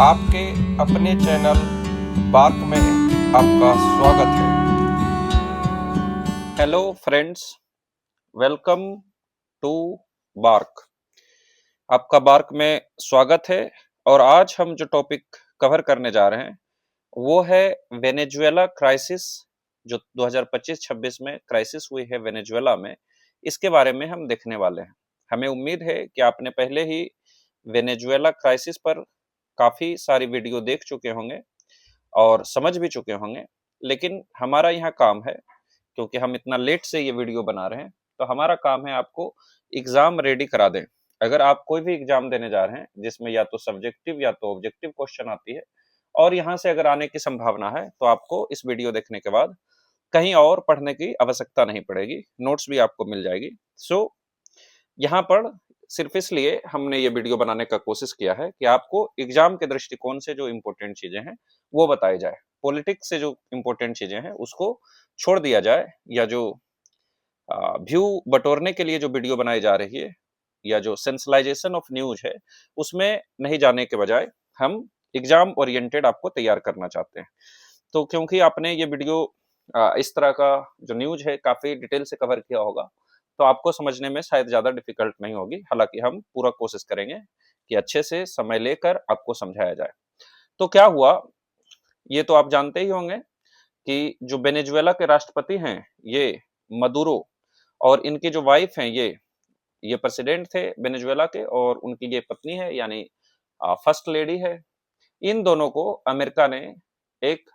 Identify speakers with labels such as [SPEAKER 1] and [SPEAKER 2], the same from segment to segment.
[SPEAKER 1] आपके अपने channel bark में आपका स्वागत है। Hello friends, welcome to bark. आपका बार्क में स्वागत है। और आज हम जो टॉपिक कवर करने जा रहे हैं वो है वेनेजुएला क्राइसिस, जो 2025-26 में क्राइसिस हुई है वेनेजुएला में। इसके बारे में हम देखने वाले हैं। हमें उम्मीद है कि आपने पहले ही वेनेजुएला क्राइसिस पर काफी सारी वीडियो देख चुके होंगे और समझ भी चुके होंगे, लेकिन हमारा यहाँ काम है, क्योंकि हम इतना लेट से ये वीडियो बना रहे हैं, तो हमारा काम है आपको एग्जाम रेडी करा दें। अगर आप कोई भी एग्जाम देने जा रहे हैं जिसमें या तो सब्जेक्टिव या तो ऑब्जेक्टिव क्वेश्चन आती है और यहाँ से अगर आने की संभावना है, तो आपको इस वीडियो देखने के बाद कहीं और पढ़ने की आवश्यकता नहीं पड़ेगी, नोट्स भी आपको मिल जाएगी। सो यहाँ पर सिर्फ इसलिए हमने ये वीडियो बनाने का कोशिश किया है कि आपको एग्जाम के दृष्टिकोण से जो इम्पोर्टेंट चीजें हैं वो बताई जाए। पॉलिटिक्स से जो इम्पोर्टेंट चीजें हैं उसको छोड़ दिया जाए, या जो व्यू बटोरने के लिए जो वीडियो बनाई जा रही है या जो सेंसलाइजेशन ऑफ न्यूज है उसमें नहीं जाने के बजाय हम एग्जाम ओरिएंटेड आपको तैयार करना चाहते हैं। तो क्योंकि आपने ये वीडियो इस तरह का जो न्यूज है काफी डिटेल से कवर किया होगा, तो आपको समझने में शायद ज्यादा डिफिकल्ट नहीं होगी। हालांकि हम पूरा कोशिश करेंगे कि अच्छे से समय लेकर आपको समझाया जाए। तो क्या हुआ, ये तो आप जानते ही होंगे कि जो वेनेजुएला के राष्ट्रपति हैं ये मदुरो, और इनकी जो वाइफ हैं ये प्रेसिडेंट थे वेनेजुएला के, और उनकी ये पत्नी है यानी फर्स्ट लेडी है। इन दोनों को अमेरिका ने एक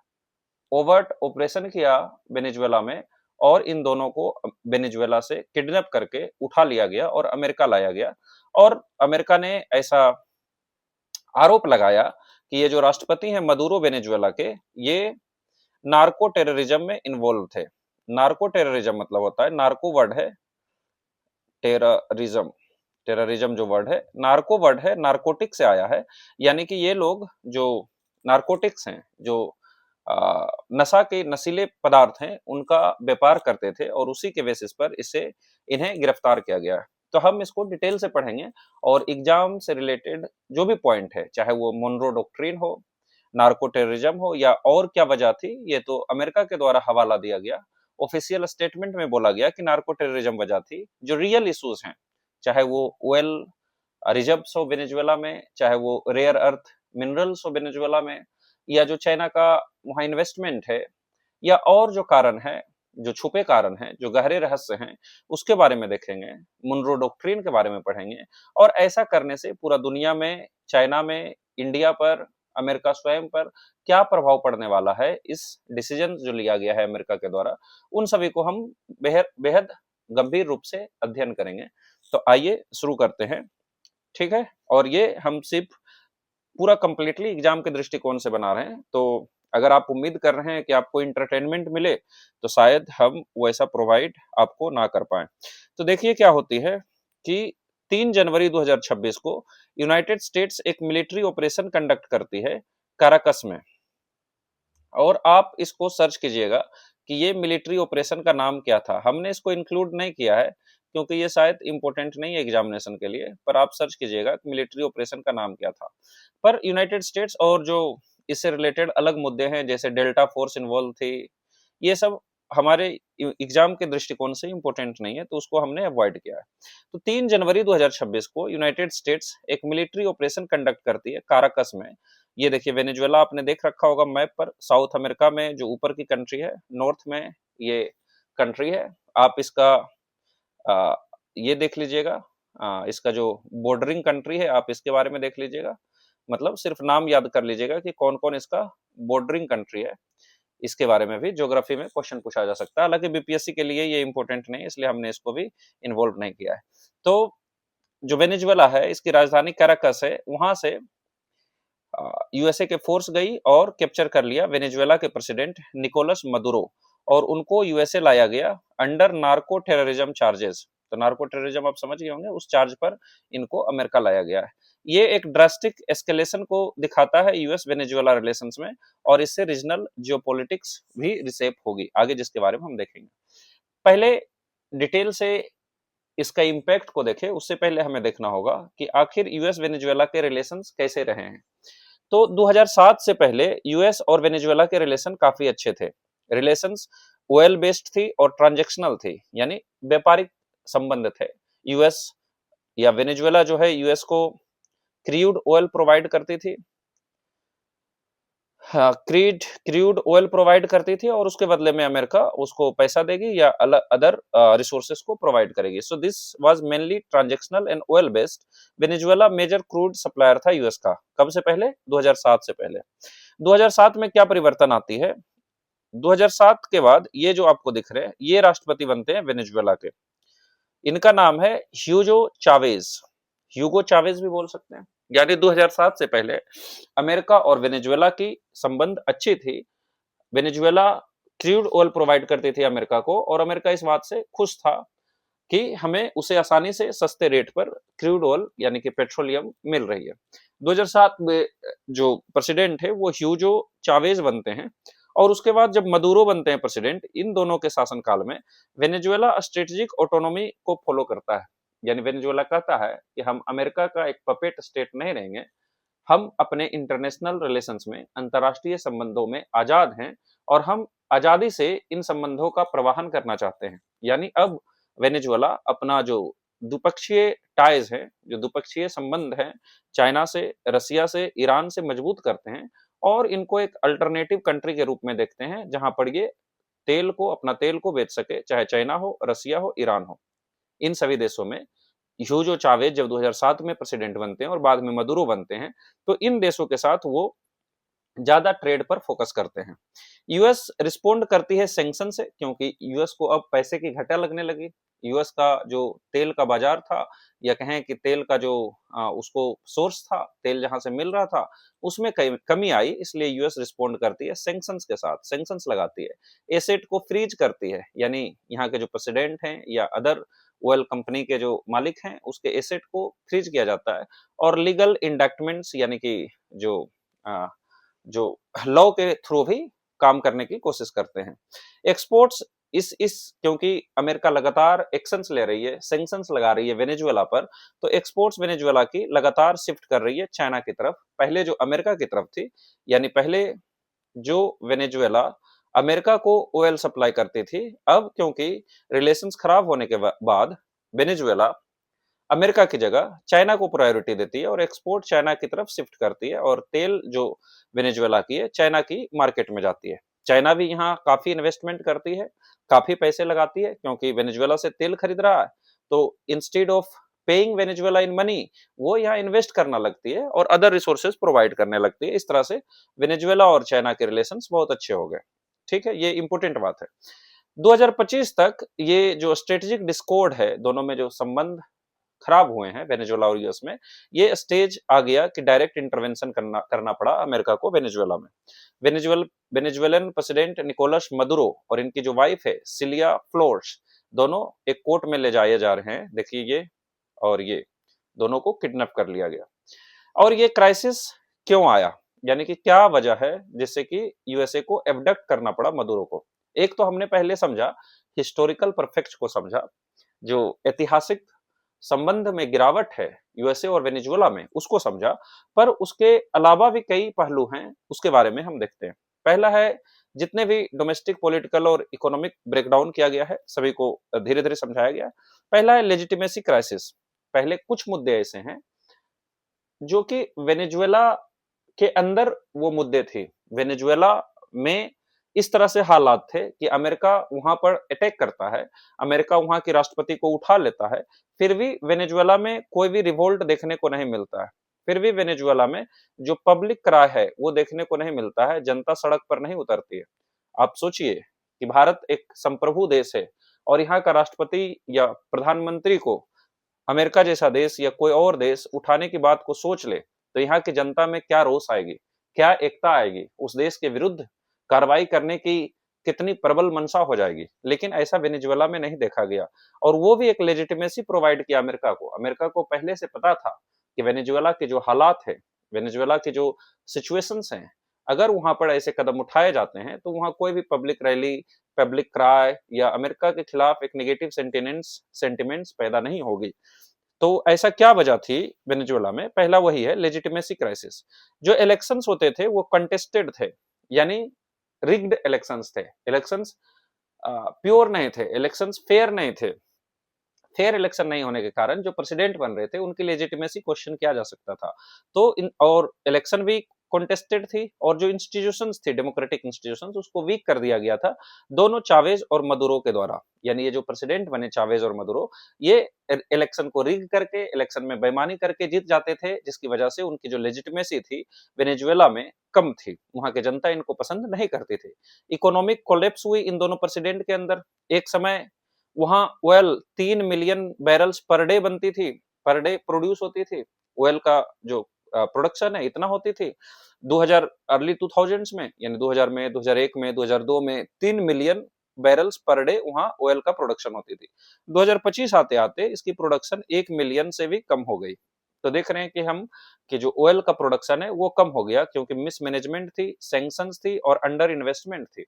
[SPEAKER 1] ओवर्ट ऑपरेशन किया वेनेजुएला में, और इन दोनों को वेनेजुएला से किडनैप करके उठा लिया गया और अमेरिका लाया गया। और अमेरिका ने ऐसा आरोप लगाया कि ये जो राष्ट्रपति हैं मदुरो वेनेजुएला के, ये नार्को टेररिज्म में इन्वॉल्व थे। नार्को टेररिज्म मतलब होता है, नार्को वर्ड है, टेररिज्म, टेररिज्म जो वर्ड है, नार्को वर्ड है, नार्कोटिक से आया है। यानी कि ये लोग जो नार्कोटिक्स हैं, जो नशा के नशीले पदार्थ हैं, उनका व्यापार करते थे, और उसी के बेसिस पर इसे इन्हें गिरफ्तार किया गया है। तो हम इसको डिटेल से पढ़ेंगे और एग्जाम से रिलेटेड जो भी पॉइंट है, चाहे वो मोनरो डॉक्ट्रिन हो, नार्को टेररिज्म हो, या और क्या वजह थी, ये तो अमेरिका के द्वारा हवाला दिया गया। ऑफिशियल स्टेटमेंट में बोला गया कि नार्को टेररिज्म वजह थी। जो रियल इश्यूज हैं, चाहे वो ऑयल रिजर्व्स हो वेनेजुएला में, चाहे वो रेयर अर्थ मिनरल्स हो वेनेजुएला में, या जो चाइना का वहां इन्वेस्टमेंट है, या और जो कारण है, जो छुपे कारण हैं, जो गहरे रहस्य हैं, उसके बारे में देखेंगे। मुनरो डॉक्ट्रिन के बारे में पढ़ेंगे। और ऐसा करने से पूरा दुनिया में, चाइना में, इंडिया पर, अमेरिका स्वयं पर क्या प्रभाव पड़ने वाला है, इस डिसीजन जो लिया गया है अमेरिका के द्वारा, उन सभी को हम बेहद बेहद गंभीर रूप से अध्ययन करेंगे। तो आइए शुरू करते हैं, ठीक है। और ये हम सिर्फ पूरा कंप्लीटली एग्जाम के दृष्टिकोण से बना रहे हैं। तो अगर आप उम्मीद कर रहे हैं कि आपको इंटरटेनमेंट मिले, तो शायद हम वैसा प्रोवाइड आपको ना कर पाए। तो देखिए क्या होती है कि 3 जनवरी 2026 को यूनाइटेड स्टेट्स एक मिलिट्री ऑपरेशन कंडक्ट करती है काराकस में। और आप इसको सर्च कीजिएगा कि ये मिलिट्री ऑपरेशन का नाम क्या था। हमने इसको इंक्लूड नहीं किया है क्योंकि ये शायद इंपॉर्टेंट नहीं है एग्जामिनेशन के लिए, पर आप सर्च कीजिएगा कि मिलिट्री ऑपरेशन का नाम क्या था। पर यूनाइटेड स्टेट्स और जो इससे रिलेटेड अलग मुद्दे हैं, जैसे डेल्टा फोर्स इन्वॉल्व थी, ये सब हमारे एग्जाम के दृष्टिकोण से इंपॉर्टेंट नहीं है, तो उसको हमने अवॉइड किया है। तो 3 जनवरी 2026 को यूनाइटेड स्टेट्स एक मिलिट्री ऑपरेशन कंडक्ट करती है काराकस में। ये देखिए वेनेजुएला आपने देख रखा होगा मैप पर, साउथ अमेरिका में जो ऊपर की कंट्री है, नॉर्थ में ये कंट्री है। आप इसका आ, ये देख लीजिएगा, इसका जो बॉर्डरिंग कंट्री है आप इसके बारे में देख लीजिएगा। मतलब सिर्फ नाम याद कर लीजिएगा कि कौन कौन इसका बॉर्डरिंग कंट्री है। इसके बारे में भी ज्योग्राफी में क्वेश्चन पूछा जा सकता है, हालांकि बीपीएससी के लिए ये इंपॉर्टेंट नहीं है, इसलिए हमने इसको भी इन्वॉल्व नहीं किया है। तो जो वेनेजुएला है, इसकी राजधानी कैराकस है, वहां से यूएसए के फोर्स गई और कैप्चर कर लिया वेनेजुएला के प्रेसिडेंट निकोलस मदुरो, और उनको यूएसए लाया गया अंडर नार्को टेररिज्म चार्जेस। तो नार्को टेररिज्म आप समझ गए होंगे, उस चार्ज पर इनको अमेरिका लाया गया है। ये एक ड्रास्टिक एस्केलेशन को दिखाता है यूएस वेनेजुएला रिलेशंस में, और इससे रीजनल जियोपॉलिटिक्स भी रिसेप होगी आगे, जिसके बारे में हम देखेंगे। पहले डिटेल से इसका इम्पैक्ट को देखें, उससे पहले हमें देखना होगा कि आखिर यूएस वेनेजुएला के रिलेशंस कैसे रहे हैं। तो 2007 से पहले यूएस और वेनेजुएला के रिलेशन काफी अच्छे थे। रिलेशंस ऑयल बेस्ड थी और ट्रांजैक्शनल थी, यानी व्यापारिक संबंध थे। यूएस या वेनेजुएला जो है यूएस को क्रूड ऑयल प्रोवाइड करती थी, हाँ, क्रूड ऑयल प्रोवाइड करती थी और उसके बदले में अमेरिका उसको पैसा देगी या अदर रिसोर्सेज को प्रोवाइड करेगी। So this was mainly transactional and oil based. Venezuela major crude supplier था यूएस का। कब से पहले? 2007 से पहले। 2007 में क्या परिवर्तन आती है? 2007 के बाद ये जो आपको दिख रहे हैं, ये राष्ट्रपति बनते हैं वेनेजुएला के। इनका नाम है ह्यूगो चावेज। ह्यूगो चावेज भी बोल सकते हैं। यानी 2007 से पहले अमेरिका और वेनेजुएला की संबंध अच्छी थी। वेनेजुएला क्रूड ऑयल प्रोवाइड करती थी अमेरिका को और अमेरिका इस बात से खुश था कि हमें उसे आसानी से सस्ते रेट पर क्रूड ऑयल यानी कि पेट्रोलियम मिल रही है। 2007 में जो प्रेसिडेंट है वो ह्यूगो चावेज बनते हैं और उसके बाद जब मदुरो बनते हैं प्रेसिडेंट, इन दोनों के शासनकाल में वेनेजुएला स्ट्रेटेजिक ऑटोनॉमी को फॉलो करता है। यानी वेनेजुएला कहता है कि हम अमेरिका का एक पपेट स्टेट नहीं रहेंगे, हम अपने इंटरनेशनल रिलेशंस में, अंतर्राष्ट्रीय संबंधों में आजाद हैं और हम आजादी से इन संबंधों का प्रवाहन करना चाहते हैं। यानी अब वेनेजुएला अपना जो द्विपक्षीय टाइज है, जो द्विपक्षीय संबंध है, चाइना से, रसिया से, ईरान से मजबूत करते हैं और इनको एक अल्टरनेटिव कंट्री के रूप में देखते हैं जहां पर ये अपना तेल को बेच सके, चाहे चाइना हो, रसिया हो, ईरान हो। इन सभी देशों में ह्यूगो चावेज जब 2007 में प्रेसिडेंट बनते हैं और बाद में मदुरो बनते हैं, तो इन देशों के साथ वो ज्यादा ट्रेड पर फोकस करते हैं। यूएस रिस्पोंड करती है सैंक्शन से, क्योंकि यूएस को अब पैसे की घटा लगने लगी। यूएस का जो तेल का बाजार था, या कहें कि तेल का जो उसको सोर्स था, तेल जहां से मिल रहा था, उसमें कमी आई, इसलिए यूएस रिस्पोंड करती है सैंक्शंस के साथ, सैंक्शंस लगाती है, एसेट को फ्रीज करती है। यानी यहाँ के जो प्रेसिडेंट हैं या अदर ऑयल कंपनी के जो मालिक हैं, उसके एसेट को फ्रीज किया जाता है और लीगल इंडक्टमेंट्स यानी कि जो अ, जो लॉ के थ्रू भी काम करने की कोशिश करते हैं। एक्सपोर्ट्स इस क्योंकि अमेरिका लगातार एक्शंस ले रही है, सैंक्शंस लगा रही है वेनेजुएला पर, तो एक्सपोर्ट्स वेनेजुएला की लगातार शिफ्ट कर रही है चाइना की तरफ। पहले जो अमेरिका की तरफ थी, यानी पहले जो वेनेजुएला अमेरिका को ऑयल सप्लाई करती थी, अब क्योंकि रिलेशंस खराब होने के बाद वेनेजुएला अमेरिका की जगह चाइना को प्रायोरिटी देती है और एक्सपोर्ट चाइना की तरफ शिफ्ट करती है और तेल जो वेनेजुएला की है, चाइना की मार्केट में जाती है। चाइना भी यहाँ काफी इन्वेस्टमेंट करती है, काफी पैसे लगाती है, क्योंकि वेनेजुएला से तेल खरीद रहा है, तो instead of paying Venezuela in money, वो यहाँ इन्वेस्ट करना लगती है और अदर रिसोर्सेज प्रोवाइड करने लगती है। इस तरह से वेनेजुएला और चाइना के रिलेशंस बहुत अच्छे हो गए। ठीक है, ये इंपोर्टेंट बात है। 2025 तक ये जो स्ट्रेटेजिक डिस्कॉर्ड है, दोनों में जो संबंध खराब हुए हैं वेनेजुएला और यूएस में, ये स्टेज आ गया कि डायरेक्ट इंटरवेंशन करना पड़ा अमेरिका को वेनेजुएला में। वेनेजुएलन प्रेसिडेंट निकोलस मदुरो और इनकी जो वाइफ है सिलिया फ्लोर्स, दोनों एक कोर्ट में ले जाए जा रहे हैं। देखिए ये और ये दोनों को किडनैप कर लिया गया। और ये क्राइसिस क्यों आया, यानी कि क्या वजह है जिससे कि यूएसए को एबडक्ट करना पड़ा मदुरो को? एक तो हमने पहले समझा, हिस्टोरिकल परफेक्ट को समझा, जो ऐतिहासिक संबंध में गिरावट है यूएसए और वेनेजुएला में, उसको समझा। पर उसके अलावा भी कई पहलू हैं, उसके बारे में हम देखते हैं। पहला है, जितने भी डोमेस्टिक पॉलिटिकल और इकोनॉमिक ब्रेकडाउन किया गया है, सभी को धीरे धीरे समझाया गया। पहला है लेजिटिमेसी क्राइसिस। पहले कुछ मुद्दे ऐसे हैं जो कि वेनेजुएला के अंदर वो मुद्दे थे। वेनेजुएला में इस तरह से हालात थे कि अमेरिका वहां पर अटैक करता है, अमेरिका वहां की राष्ट्रपति को उठा लेता है, फिर भी वेनेजुएला में कोई भी रिवोल्ट देखने को नहीं मिलता है। फिर भी वेनेजुएला में जो पब्लिक क्राई है वो देखने को नहीं मिलता है, जनता सड़क पर नहीं उतरती है। आप सोचिए कि भारत एक संप्रभु देश है और यहाँ का राष्ट्रपति या प्रधानमंत्री को अमेरिका जैसा देश या कोई और देश उठाने की बात को सोच ले, तो यहाँ की जनता में क्या रोष आएगी, क्या एकता आएगी, उस देश के विरुद्ध कार्रवाई करने की कितनी प्रबल मंशा हो जाएगी। लेकिन ऐसा वेनेजुएला में नहीं देखा गया और वो भी एक लेजिटिमेसी प्रोवाइड किया अमेरिका को। अमेरिका को पहले से पता था कि वेनेजुएला के जो हालात है, वेनेजुएला के जो सिचुएशंस हैं, अगर वहां पर ऐसे कदम उठाए जाते हैं तो वहां कोई भी पब्लिक रैली, पब्लिक क्राई या अमेरिका के खिलाफ एक नेगेटिव सेंटिमेंट्स पैदा नहीं होगी। तो ऐसा क्या वजह थी वेनेजुएला में? पहला वही है लेजिटिमेसी क्राइसिस। जो इलेक्शंस होते थे वो कंटेस्टेड थे, यानी रिग्ड इलेक्शंस थे। इलेक्शंस प्योर नहीं थे, इलेक्शंस फेयर नहीं थे। फेयर इलेक्शन नहीं होने के कारण जो प्रेसिडेंट बन रहे थे उनकी लेजिटिमेसी क्वेश्चन किया जा सकता था। तो इन और इलेक्शन भी कॉन्टेस्टेड थी, और जो इंस्टीट्यूशंस थे डेमोक्रेटिक इंस्टीट्यूशंस उसको वीक कर दिया गया था दोनों चावेज और मदुरो के द्वारा। यानी ये जो प्रेसिडेंट बने चावेज और मदुरो, ये इलेक्शन को रिग करके, इलेक्शन में बेईमानी करके जीत जाते थे, जिसकी वजह से उनकी जो लेजिटिमेसी थी वेनेजुएला में कम थी। वहां की जनता इनको पसंद नहीं करती थी। इकोनॉमिक कोलेप्स हुई इन दोनों प्रेसिडेंट के अंदर। एक समय वहां oil 3 million barrels per day बनती थी, पर डे प्रोड्यूस होती थी। ऑयल का जो प्रोडक्शन है इतना होती थी। 2000 अर्ली 2000s में, यानी 2000 में, 2001 में, 2002 में 3 मिलियन बैरल्स पर डे वहां ऑयल का प्रोडक्शन होती थी। 2025 आते आते इसकी प्रोडक्शन 1 मिलियन से भी कम हो गई। तो देख रहे हैं कि हम कि जो ऑयल का प्रोडक्शन है वो कम हो गया, क्योंकि मिसमैनेजमेंट थी, सैंक्शंस थी और अंडर इन्वेस्टमेंट थी।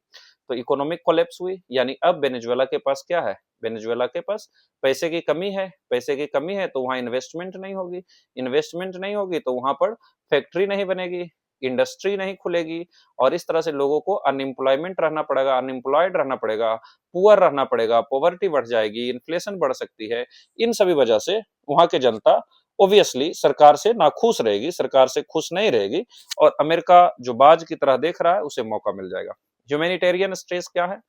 [SPEAKER 1] तो इकोनॉमिक कोलैप्स हुई। यानी अब वेनेजुएला के पास क्या है? वेनेजुएला के पास पैसे की कमी है। पैसे की कमी है तो वहां इन्वेस्टमेंट नहीं होगी। इन्वेस्टमेंट नहीं होगी तो वहां पर फैक्ट्री नहीं बनेगी, इंडस्ट्री नहीं खुलेगी, और इस तरह से लोगों को अनएम्प्लॉयमेंट रहना पड़ेगा, अनएम्प्लॉयड रहना पड़ेगा, पुअर रहना पड़ेगा, पॉवर्टी बढ़ जाएगी, इन्फ्लेशन बढ़ सकती है। इन सभी वजह से वहां की जनता ऑब्वियसली सरकार से नाखुश रहेगी, सरकार से खुश नहीं रहेगी, और अमेरिका जो बाज की तरह देख रहा है उसे मौका मिल जाएगा। ह्यूमैनिटेरियन स्ट्रेस क्या है?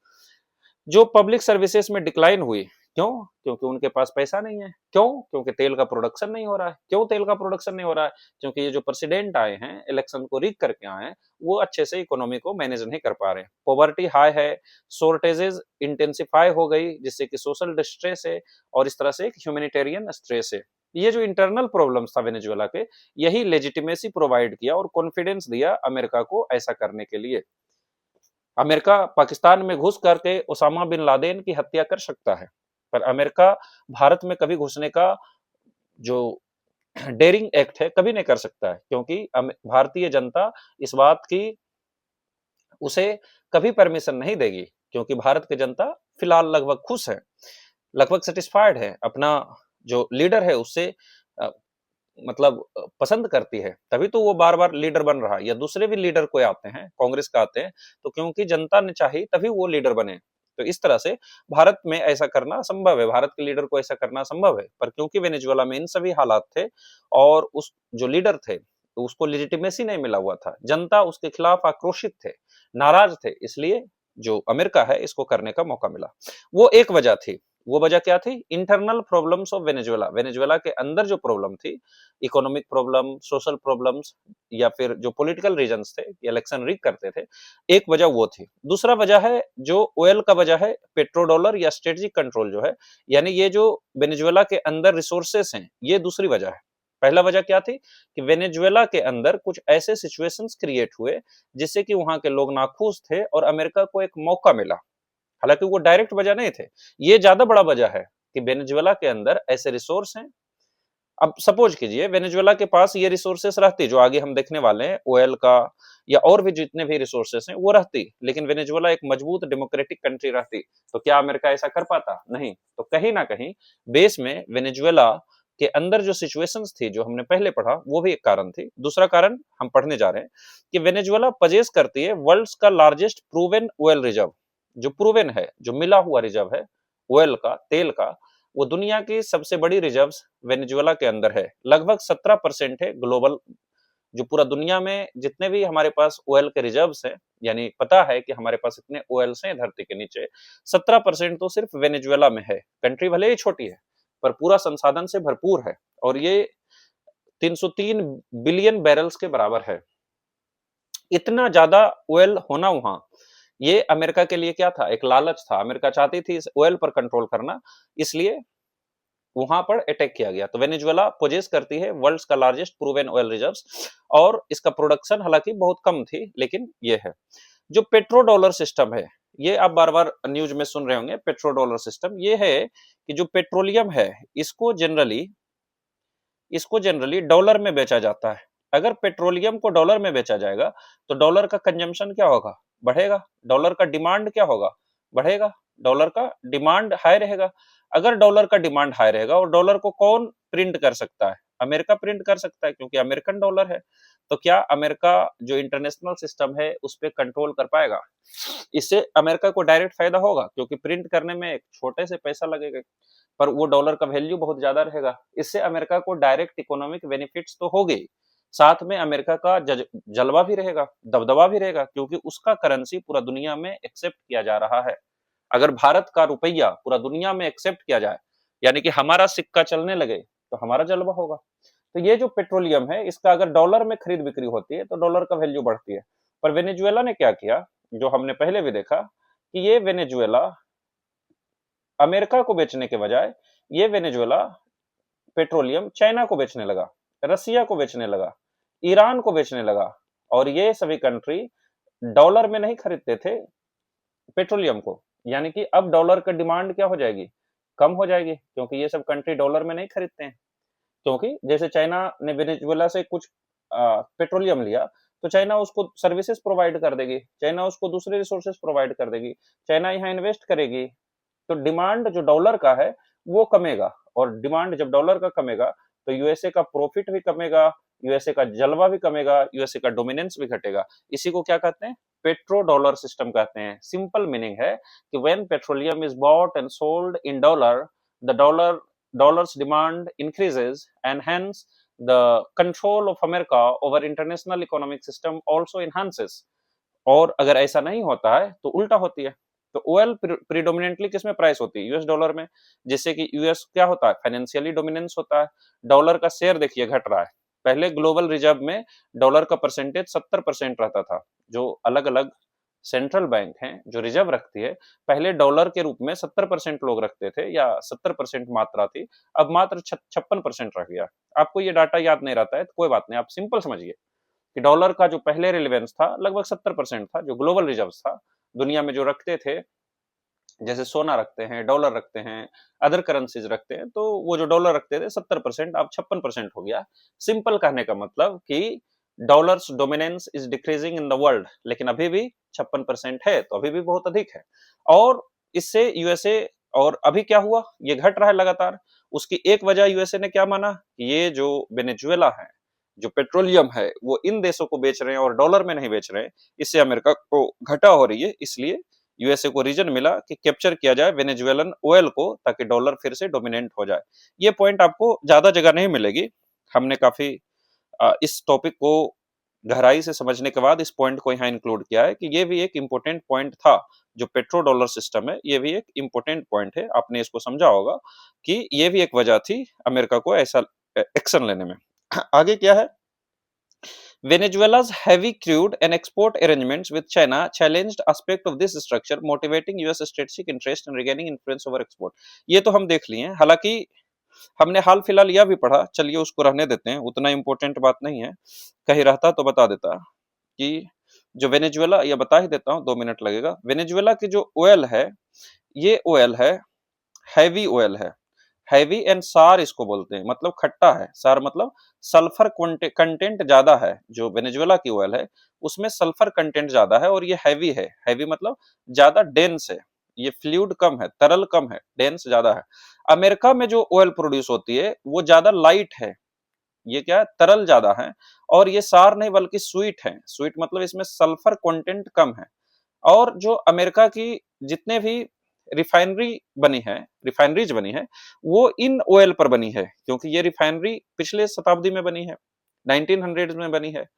[SPEAKER 1] जो पब्लिक सर्विसेज में डिक्लाइन हुई। क्यों? क्योंकि उनके पास पैसा नहीं है। क्यों? क्योंकि तेल का प्रोडक्शन नहीं हो रहा है। क्यों तेल का प्रोडक्शन नहीं हो रहा है? क्योंकि ये जो प्रेसिडेंट आए हैं, इलेक्शन को रीग करके आए हैं, वो अच्छे से इकोनॉमी को मैनेज नहीं कर पा रहे हैं। पॉवर्टी हाई है, शॉर्टेजेस इंटेंसिफाई हो गई, जिससे कि सोशल डिस्ट्रेस है, और इस तरह से एक ह्यूमैनिटेरियन स्ट्रेस है। ये जो इंटरनल प्रॉब्लम्स था वेनेजुएला के, यही लेजिटिमेसी प्रोवाइड किया और कॉन्फिडेंस दिया अमेरिका को ऐसा करने के लिए। अमेरिका पाकिस्तान में घुस करके ओसामा बिन लादेन की हत्या कर सकता है, पर अमेरिका भारत में कभी घुसने का जो डेयरिंग एक्ट है कभी नहीं कर सकता है, क्योंकि भारतीय जनता इस बात की उसे कभी परमिशन नहीं देगी, क्योंकि भारत की जनता फिलहाल लगभग खुश है, लगभग सेटिस्फाइड है, अपना जो लीडर है उससे अ, मतलब पसंद करती है, तभी तो वो बार बार लीडर बन रहा है, या दूसरे भी लीडर कोई आते हैं, कांग्रेस का आते हैं, तो क्योंकि जनता ने चाही तभी वो लीडर बने। तो इस तरह से भारत में ऐसा करना संभव है, भारत के लीडर को ऐसा करना संभव है, पर क्योंकि वेनेजुएला में इन सभी हालात थे, और उस जो लीडर थे तो उसको लेजिटिमेसी नहीं मिला हुआ था, जनता उसके खिलाफ आक्रोशित थे, नाराज थे, इसलिए जो अमेरिका है इसको करने का मौका मिला। वो एक वजह थी। वो वजह क्या थी? Internal problems of Venezuela. Venezuela के अंदर जो प्रॉब्लम थी, इकोनॉमिक प्रॉब्लम, सोशल प्रॉब्लम्स, या फिर जो पॉलिटिकल रीजंस थे, इलेक्शन रिग करते थे, एक वजह वो थी। दूसरा वजह है जो ऑयल का वजह है, पेट्रो डॉलर या स्ट्रेटेजिक कंट्रोल जो है, यानी ये जो वेनेजुएला के अंदर रिसोर्सेस हैं, ये दूसरी वजह है। पहला वजह क्या थी कि वेनेजुएला के अंदर कुछ ऐसे सिचुएशंस क्रिएट हुए जिससे कि वहां के लोग नाखुश थे और अमेरिका को एक मौका मिला। हालांकि वो डायरेक्ट वजह नहीं थे, ये ज्यादा बड़ा वजह है कि वेनेजुएला के अंदर ऐसे रिसोर्स हैं। अब सपोज कीजिए वेनेजुएला के पास ये रिसोर्सेस रहती, जो आगे हम देखने वाले हैं, ऑयल का या और भी जितने भी रिसोर्सेस हैं वो रहती, लेकिन वेनेजुएला एक मजबूत डेमोक्रेटिक कंट्री रहती, तो क्या अमेरिका ऐसा कर पाता? नहीं। तो कहीं ना कहीं बेस में वेनेजुएला के अंदर जो सिचुएशंस थी, जो हमने पहले पढ़ा, वो भी एक कारण थी। दूसरा कारण हम पढ़ने जा रहे हैं कि वेनेजुएला पजेस करती है वर्ल्ड्स का लार्जेस्ट प्रूवन ऑयल रिजर्व। जो प्रूवन है, जो मिला हुआ रिजर्व है ऑयल का, तेल का, वो दुनिया की सबसे बड़ी रिजर्व्स वेनेजुएला के अंदर है। लगभग 17% है ग्लोबल, जो पूरा दुनिया में जितने भी हमारे पास ऑयल के रिजर्व्स हैं, यानी पता है कि हमारे पास इतने ऑयल्स हैं धरती के नीचे, 17% तो सिर्फ वेनेजुएला में है। कंट्री भले ही छोटी है, पर पूरा संसाधन से भरपूर है, और ये 303 बिलियन बैरल्स के बराबर है। इतना ज्यादा ऑयल होना वहां, ये अमेरिका के लिए क्या था? एक लालच था। अमेरिका चाहती थी इस ऑयल पर कंट्रोल करना, इसलिए वहां पर अटैक किया गया। तो वेनेजुएला पोजेस करती है वर्ल्ड्स का लार्जेस्ट प्रूवन ऑयल रिजर्व्स, और इसका प्रोडक्शन हालांकि बहुत कम थी, लेकिन ये है। जो पेट्रो डॉलर सिस्टम है, ये आप बार बार न्यूज में सुन रहे होंगे, पेट्रो डॉलर सिस्टम ये है कि जो पेट्रोलियम है इसको जनरली डॉलर में बेचा जाता है। अगर पेट्रोलियम को डॉलर में बेचा जाएगा तो डॉलर का कंजम्पशन क्या होगा? बढ़ेगा। डॉलर का डिमांड क्या होगा? बढ़ेगा। डॉलर का डिमांड हाई रहेगा। अगर डॉलर का डिमांड हाई रहेगा, और डॉलर को कौन प्रिंट कर सकता है? अमेरिका प्रिंट कर सकता है क्योंकि अमेरिकन डॉलर है। तो क्या अमेरिका जो इंटरनेशनल सिस्टम है उस पे कंट्रोल कर पाएगा? इससे अमेरिका को डायरेक्ट फायदा होगा क्योंकि प्रिंट करने में एक छोटे से पैसा लगेगा, पर वो डॉलर का वैल्यू बहुत ज्यादा रहेगा। इससे अमेरिका को डायरेक्ट इकोनॉमिक बेनिफिट्स तो हो गई, साथ में अमेरिका का जलवा भी रहेगा, दबदबा भी रहेगा, क्योंकि उसका करेंसी पूरा दुनिया में एक्सेप्ट किया जा रहा है। अगर भारत का रुपया पूरा दुनिया में एक्सेप्ट किया जाए, यानी कि हमारा सिक्का चलने लगे, तो हमारा जलवा होगा। तो ये जो पेट्रोलियम है, इसका अगर डॉलर में खरीद बिक्री होती है तो डॉलर का वैल्यू बढ़ती है। पर वेनेजुएला ने क्या किया, जो हमने पहले भी देखा, कि ये वेनेजुएला अमेरिका को बेचने के बजाय ये वेनेजुएला पेट्रोलियम चाइना को बेचने लगा, रसिया को बेचने लगा, ईरान को बेचने लगा। और ये सभी कंट्री डॉलर में नहीं खरीदते थे पेट्रोलियम को, यानी कि अब डॉलर का डिमांड क्या हो जाएगी, कम हो जाएगी, क्योंकि ये सब कंट्री डॉलर में नहीं खरीदते हैं। क्योंकि जैसे चाइना ने वेनेजुएला से कुछ पेट्रोलियम लिया, तो चाइना उसको सर्विसेज प्रोवाइड कर देगी, चाइना उसको दूसरे रिसोर्सेज प्रोवाइड कर देगी, चाइना यहाँ इन्वेस्ट करेगी। तो डिमांड जो डॉलर का है वो कमेगा, और डिमांड जब डॉलर का कमेगा तो यूएसए का प्रॉफिट भी कमेगा, यूएसए का जलवा भी कमेगा, यूएसए का डोमिनेंस भी घटेगा। इसी को क्या कहते हैं, पेट्रो डॉलर सिस्टम कहते हैं। सिंपल मीनिंग है कि when petroleum is bought and sold in dollar, the dollars demand increases and hence the control of America over international economic system also enhances। और अगर ऐसा नहीं होता है तो उल्टा होती है। तो ओएल प्रीडोमिनेंटली किसमें प्राइस होती है, यूएस डॉलर में। जिससे कि यूएस क्या होता है, फाइनेंशियली डोमिनेंस होता है। डॉलर का शेयर देखिए घट रहा है। पहले ग्लोबल रिजर्व में डॉलर का परसेंटेज 70% रहता था। जो अलग अलग सेंट्रल बैंक हैं जो रिजर्व रखती है, पहले डॉलर के रूप में 70% लोग रखते थे, या 70% मात्रा थी, अब मात्र 56% रह गया। आपको ये डाटा याद नहीं रहता है तो कोई बात नहीं, आप सिंपल समझिए कि डॉलर का जो पहले रिलेवेंस था लगभग 70% था, जो ग्लोबल रिजर्व था, दुनिया में जो रखते थे, जैसे सोना रखते हैं, डॉलर रखते हैं, अदर करेंसीज रखते हैं, तो वो जो डॉलर रखते थे 70%, अब 56% हो गया। सिंपल कहने का मतलब कि dollars dominance is decreasing in the world, लेकिन अभी भी 56% है, तो अभी भी बहुत अधिक है। और इससे यूएसए, और अभी क्या हुआ, ये घट रहा है लगातार। उसकी एक वजह यूएसए ने क्या माना, ये जो वेनेजुएला है, जो पेट्रोलियम है, वो इन देशों को बेच रहे हैं और डॉलर में नहीं बेच रहे हैं, इससे अमेरिका को घटा हो रही है। इसलिए यूएसए को रीजन मिला कि कैप्चर किया जाए वेनेजुएलन ऑयल को, ताकि डॉलर फिर से डोमिनेंट हो जाए। ये पॉइंट आपको ज्यादा जगह नहीं मिलेगी। हमने काफी इस टॉपिक को गहराई से समझने के बाद इस पॉइंट को यहाँ इंक्लूड किया है कि ये भी एक इम्पोर्टेंट पॉइंट था। जो पेट्रो डॉलर सिस्टम है, ये भी एक इम्पोर्टेंट पॉइंट है। आपने इसको समझा होगा कि ये भी एक वजह थी अमेरिका को ऐसा एक्शन लेने में। आगे क्या है, Venezuela's heavy crude and export arrangements with China challenged aspect of this structure, motivating US strategic interest in regaining influence over export। ये तो हम देख लिए हैं। हालांकि हमने हाल फिलहाल यह भी पढ़ा, चलिए उसको रहने देते हैं, उतना इम्पोर्टेंट बात नहीं है। कहीं रहता तो बता देता कि जो वेनेजुएला, या बता ही देता हूँ, 2 मिनट लगेगा। वेनेजुएला की जो ऑयल है, ये ऑयल है, हैवी ऑयल है। हैवी एंड सार इसको बोलते हैं, मतलब खट्टा है। सार मतलब सल्फर कंटेंट ज्यादा है। जो वेनेजुएला की ऑयल है उसमें सल्फर कंटेंट ज्यादा है, और ये हैवी है। हैवी मतलब ज्यादा डेंस है, ये फ्लूइड कम है, तरल कम है, डेंस ज्यादा है। अमेरिका में जो ऑयल प्रोड्यूस होती है वो ज्यादा लाइट है, ये क्या है, तरल ज्यादा है। और ये सार नहीं बल्कि स्वीट है। स्वीट मतलब इसमें सल्फर कंटेंट कम है। और जो अमेरिका की जितने भी रिफाइनरीज बनी है, वो इन ऑयल पर बनी है, क्योंकि ये रिफाइनरी पिछले शताब्दी में बनी है, 1900 में बनी है।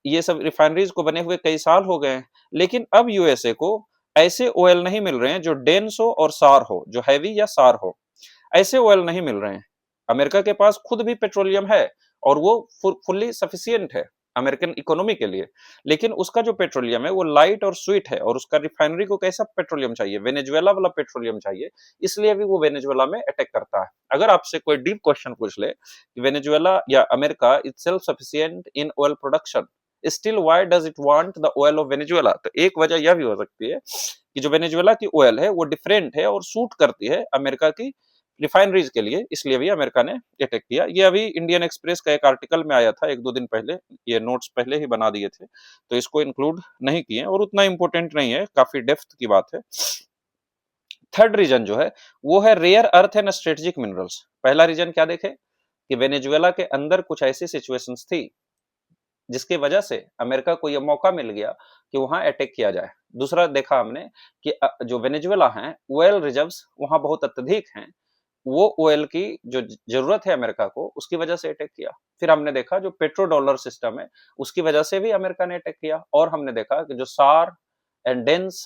[SPEAKER 1] ये सब रिफाइनरीज को बने हुए कई साल हो गए हैं। लेकिन अब यूएसए को ऐसे ऑयल नहीं मिल रहे हैं जो डेंस हो और सार हो, जो हैवी या सार हो, ऐसे ऑयल नहीं मिल रहे हैं। अमेरिका के पास खुद भी पेट्रोलियम है, और वो फुल्ली सफिशियंट है अमेरिकन इकोनॉमी के लिए। लेकिन उसका जो पेट्रोलियम है वो लाइट और स्वीट है, और उसका रिफाइनरी को कैसा पेट्रोलियम चाहिए, वेनेजुएला वाला पेट्रोलियम चाहिए। इसलिए भी वो वेनेजुएला में अटैक करता है। अगर आपसे कोई डीप क्वेश्चन पूछ ले कि वेनेजुएला या America is self sufficient in oil production, still why does it want the oil of Venezuela, तो एक वजह यह भी हो सकती है कि जो वेनेजुएला की ऑयल है वो डिफरेंट है और सूट करती है अमेरिका की रिफाइनरीज के लिए, इसलिए भी अमेरिका ने अटैक किया। ये अभी इंडियन एक्सप्रेस का एक आर्टिकल में आया था 1-2 दिन पहले, ये नोट्स पहले ही बना दिए थे, तो इसको इंक्लूड नहीं किए, और उतना इंपॉर्टेंट नहीं है, काफी डेप्थ की बात है। थर्ड रीजन जो है वो है rare earth and strategic minerals. पहला रीजन क्या देखे कि वेनेजुएला के अंदर कुछ ऐसी सिचुएशंस थी जिसकी वजह से अमेरिका को यह मौका मिल गया कि वहां अटैक किया जाए। दूसरा देखा हमने कि जो वेनेजुएला है ऑयल रिजर्व्स वहां बहुत अत्यधिक हैं, वो ऑयल की जो जरूरत है अमेरिका को उसकी वजह से अटैक किया। फिर हमने देखा जो पेट्रो डॉलर सिस्टम है उसकी वजह से भी अमेरिका ने अटैक किया। और हमने देखा कि जो सार एंड डेंस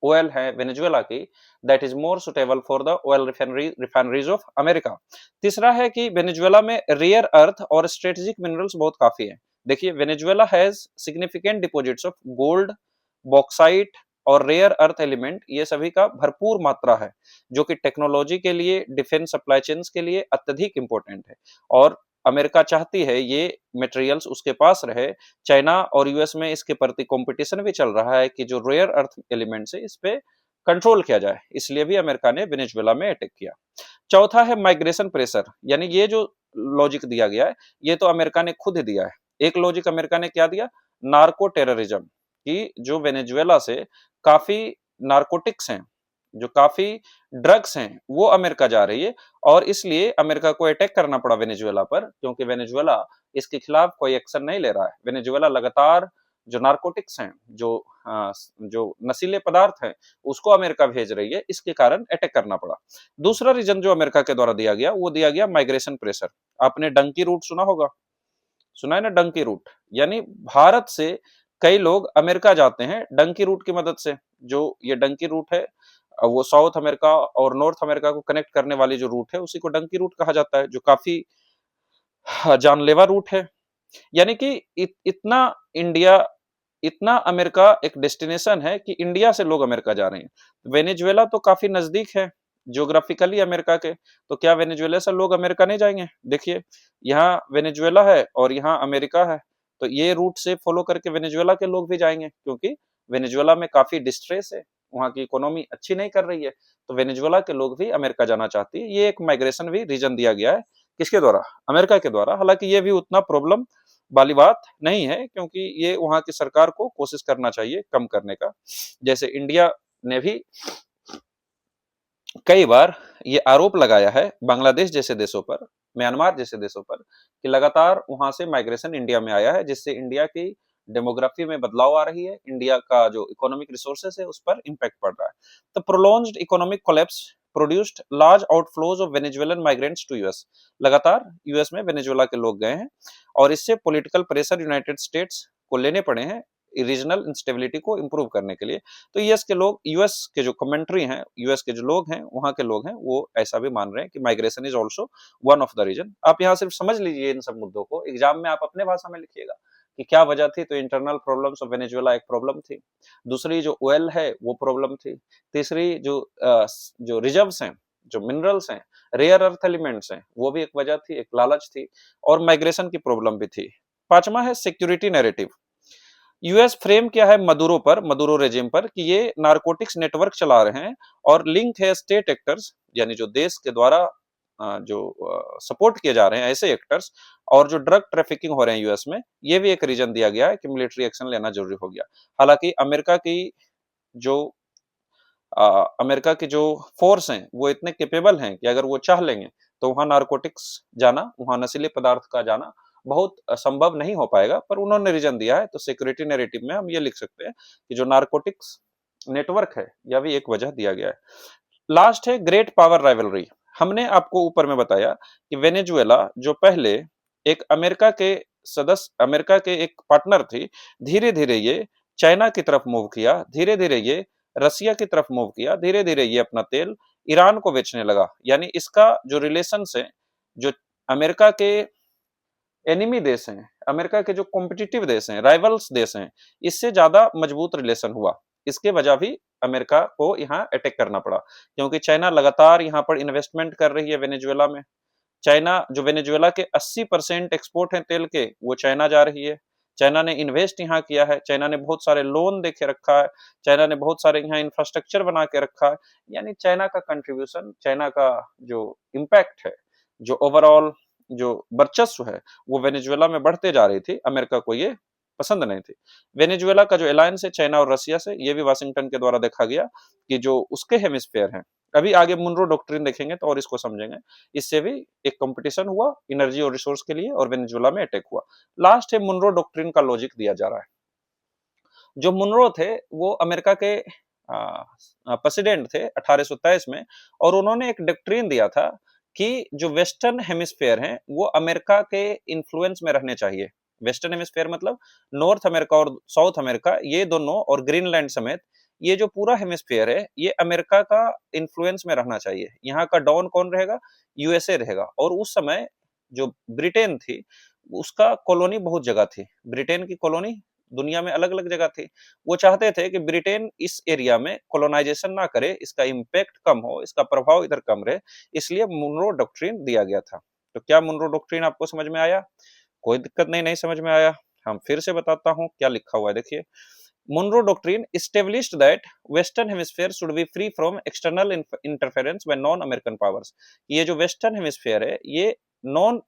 [SPEAKER 1] ऑयल है वेनेजुएला की, that is more suitable for the oil refineries of America. तीसरा है कि वेनेजुएला में रेयर अर्थ और स्ट्रेटेजिक मिनरल्स बहुत काफी हैं। देखिए Venezuela has significant deposits of gold, bauxite और रेयर अर्थ एलिमेंट, ये सभी का भरपूर मात्रा है जो कि टेक्नोलॉजी के लिए, डिफेंस सप्लाई चेन्स के लिए अत्यधिक इंपॉर्टेंट है। और अमेरिका चाहती है ये मटेरियल्स उसके पास रहे। चाइना और यूएस में इसके प्रति कंपटीशन भी चल रहा है कि जो रेयर अर्थ एलिमेंट्स है इस पे कंट्रोल किया जाए, इसलिए भी अमेरिका ने वेनेजुएला में अटैक किया। चौथा है माइग्रेशन प्रेशर, यानी ये जो लॉजिक दिया गया है ये तो अमेरिका ने खुद ही दिया है। एक लॉजिक अमेरिका ने क्या दिया, नार्को टेररिज्म, कि जो वेनेजुएला से काफी नार्कोटिक्स हैं, जो काफी ड्रग्स हैं वो अमेरिका जा रही है और इसलिए अमेरिका को अटैक करना पड़ा वेनेजुएला पर, क्योंकि वेनेजुएला इसके खिलाफ कोई एक्शन नहीं ले रहा है। वेनेजुएला लगातार जो नार्कोटिक्स हैं, जो नशीले पदार्थ हैं उसको अमेरिका भेज रही है, इसके कारण अटैक करना पड़ा। दूसरा रीजन जो अमेरिका के द्वारा दिया गया वो दिया गया माइग्रेशन प्रेशर। आपने डंकी रूट सुना होगा, सुना है ना डंकी रूट, यानी भारत से कई लोग अमेरिका जाते हैं डंकी रूट की मदद से। जो ये डंकी रूट है वो साउथ अमेरिका और नॉर्थ अमेरिका को कनेक्ट करने वाली जो रूट है उसी को डंकी रूट कहा जाता है, जो काफी जानलेवा रूट है। यानी कि इतना इंडिया, इतना अमेरिका एक डेस्टिनेशन है कि इंडिया से लोग अमेरिका जा रहे हैं। वेनेजुएला तो काफी नजदीक है ज्योग्राफिकली अमेरिका के, तो क्या वेनेजुएला से लोग अमेरिका नहीं जाएंगे? देखिए यहाँ वेनेजुएला है और यहाँ अमेरिका है, तो ये रूट से फॉलो करके वेनेजुएला के लोग भी जाएंगे, क्योंकि वेनेजुएला में काफी डिस्ट्रेस है, वहां की इकोनॉमी अच्छी नहीं कर रही है, तो वेनेजुएला के लोग भी अमेरिका जाना चाहती है। ये एक माइग्रेशन भी रीजन दिया गया है, किसके द्वारा? अमेरिका के द्वारा। हालांकि ये भी उतना प्रॉब्लम वाली बात नहीं है, क्योंकि ये वहां की सरकार को कोशिश करना चाहिए कम करने का। जैसे इंडिया ने भी कई बार ये आरोप लगाया है बांग्लादेश जैसे देशों पर, म्यांमार जैसे देशों पर, कि लगातार वहां से माइग्रेशन इंडिया में आया है, जिससे इंडिया की डेमोग्राफी में बदलाव आ रही है, इंडिया का जो इकोनॉमिक रिसोर्सेस है उस पर इंपैक्ट पड़ रहा है। तो prolonged economic collapse produced large outflows of Venezuelan migrants to US. लगातार यूएस में वेनेजुएला के लोग गए हैं और इससे पॉलिटिकल प्रेशर यूनाइटेड स्टेट्स को लेने पड़े हैं रीजनल इंस्टेबिलिटी को इंप्रूव करने के लिए। तो यूएस के लोग, यूएस के जो कमेंट्री हैं, यूएस के जो लोग हैं, वहां के लोग हैं, वो ऐसा भी मान रहे हैं कि migration is also one of the reason. आप यहाँ सिर्फ समझ लीजिए इन सब मुद्दों को, एग्जाम में आप अपने भाषा में लिखिएगा कि क्या वजह थी। तो इंटरनल प्रॉब्लम्स ऑफ वेनेजुएला एक प्रॉब्लम थी, दूसरी जो ऑयल है वो प्रॉब्लम थी, तीसरी जो रिजर्व्स हैं, जो मिनरल्स हैं, रेयर अर्थ एलिमेंट्स हैं, वो भी एक वजह थी, एक लालच थी, और माइग्रेशन की प्रॉब्लम भी थी। पांचवा है सिक्योरिटी नैरेटिव। यूएस फ्रेम किया है मदुरो पर, मदुरो रेजिम पर, कि ये नारकोटिक्स नेटवर्क चला रहे हैं और लिंक है स्टेट एक्टर्स, यानी जो देश के द्वारा जो सपोर्ट किए जा रहे हैं ऐसे एक्टर्स, और जो ड्रग ट्रैफिकिंग हो रहे हैं यूएस में, ये भी एक रीजन दिया गया है कि मिलिट्री एक्शन लेना जरूरी हो गया। हालांकि जो अमेरिका की जो फोर्स हैं वो इतने केपेबल हैं कि अगर वो चाह लेंगे तो वहां नारकोटिक्स जाना, वहां नशीले पदार्थ का जाना बहुत संभव नहीं हो पाएगा। पर उन्होंने रीजन दिया है, तो सिक्योरिटी नैरेटिव में हम ये लिख सकते हैं कि जो नारकोटिक्स नेटवर्क है यह भी एक वजह दिया गया है। लास्ट है ग्रेट पावर राइवलरी। हमने आपको ऊपर में बताया कि वेनेजुएला जो पहले एक अमेरिका के एक पार्टनर थी, धीरे धीरे ये चाइना की तरफ मूव किया, धीरे धीरे ये रसिया की तरफ मूव किया, धीरे धीरे ये अपना तेल ईरान को बेचने लगा। यानी इसका जो रिलेशन है, जो अमेरिका के एनिमी देश हैं, अमेरिका के जो कॉम्पिटिटिव देश हैं, राइवल्स देश हैं, इससे ज्यादा मजबूत रिलेशन हुआ। इसके वजह भी अमेरिका को यहाँ अटैक करना पड़ा, क्योंकि चाइना लगातार यहाँ पर इन्वेस्टमेंट कर रही है वेनेजुएला में। चाइना, जो वेनेजुएला के 80% एक्सपोर्ट है तेल के, वो चाइना जा रही है। चाइना ने इन्वेस्ट यहाँ किया है, चाइना ने बहुत सारे लोन देके रखा है, चाइना ने बहुत सारे यहाँ इंफ्रास्ट्रक्चर बना के रखा है। यानी चाइना का कंट्रीब्यूशन, चाइना का जो इम्पैक्ट है, जो ओवरऑल जो वर्चस्व है, वो वेनेजुएला में बढ़ते जा रही थी। अमेरिका को ये पसंद नहीं थी। वेनेजुएला का जो अलायंस है चाइना और रसिया से, ये भी वाशिंगटन के द्वारा देखा गया कि जो उसके हेमिस्फेयर हैं, अभी आगे मुनरो डॉक्ट्रिन देखेंगे तो और इसको समझेंगे, इससे भी एक कंपटीशन हुआ एनर्जी और रिसोर्स के लिए और वेनेजुएला में अटैक हुआ। लास्ट है मुनरो डॉक्ट्रिन का लॉजिक दिया जा रहा है। जो मुनरो थे वो अमेरिका के प्रेसिडेंट थे 1823 में, और उन्होंने एक डॉक्ट्रिन दिया था कि जो वेस्टर्न हेमिस्फेयर हैं वो अमेरिका के इन्फ्लुएंस में रहने चाहिए। वेस्टर्न हेमिस्फेयर मतलब नॉर्थ अमेरिका और साउथ अमेरिका, ये दोनों, और ग्रीनलैंड समेत ये जो पूरा हेमिस्फेयर है ये अमेरिका का इन्फ्लुएंस में रहना चाहिए। यहाँ का डॉन कौन रहेगा? यूएसए रहेगा। और उस समय जो ब्रिटेन थी उसका कॉलोनी बहुत जगह थी, ब्रिटेन की कॉलोनी दुनिया में अलग अलग जगह थी। वो चाहते थे कि ब्रिटेन इस एरिया में कॉलोनाइजेशन ना करे, इसका इम्पैक्ट कम हो, इसका प्रभाव इधर कम रहे, इसलिए मुनरो डॉक्ट्रिन दिया गया था। तो क्या मुनरो डॉक्ट्रिन आपको समझ में आया? कोई दिक्कत नहीं, नहीं समझ में आया हम फिर से बताता हूं क्या लिखा हुआ है, देखिए। Monroe doctrine established that western hemisphere should be free from external interference by non American powers। ये जो वेस्टर्न हेमिस्फेयर है ये नॉन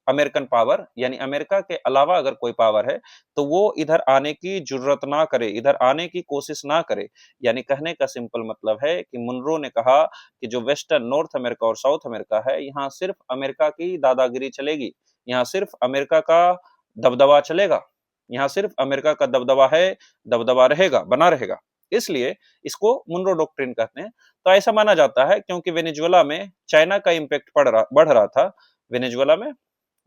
[SPEAKER 1] अमेरिकन पावर यानी अमेरिका के अलावा अगर कोई पावर है तो वो इधर आने की जरूरत ना करे, इधर आने की कोशिश ना करे। यानी कहने का सिंपल मतलब है कि मुनरो ने कहा कि जो वेस्टर्न नॉर्थ अमेरिका और साउथ अमेरिका है यहाँ सिर्फ अमेरिका की दादागिरी चलेगी, यहाँ सिर्फ अमेरिका का दबदबा चलेगा, यहाँ सिर्फ अमेरिका का दबदबा है, दबदबा रहेगा, बना रहेगा। इसलिए इसको मुनरो डॉक्ट्रिन कहते हैं। तो ऐसा माना जाता है क्योंकि वेनेजुएला में चाइना का इम्पैक्ट बढ़ रहा था। वेनेजुएला में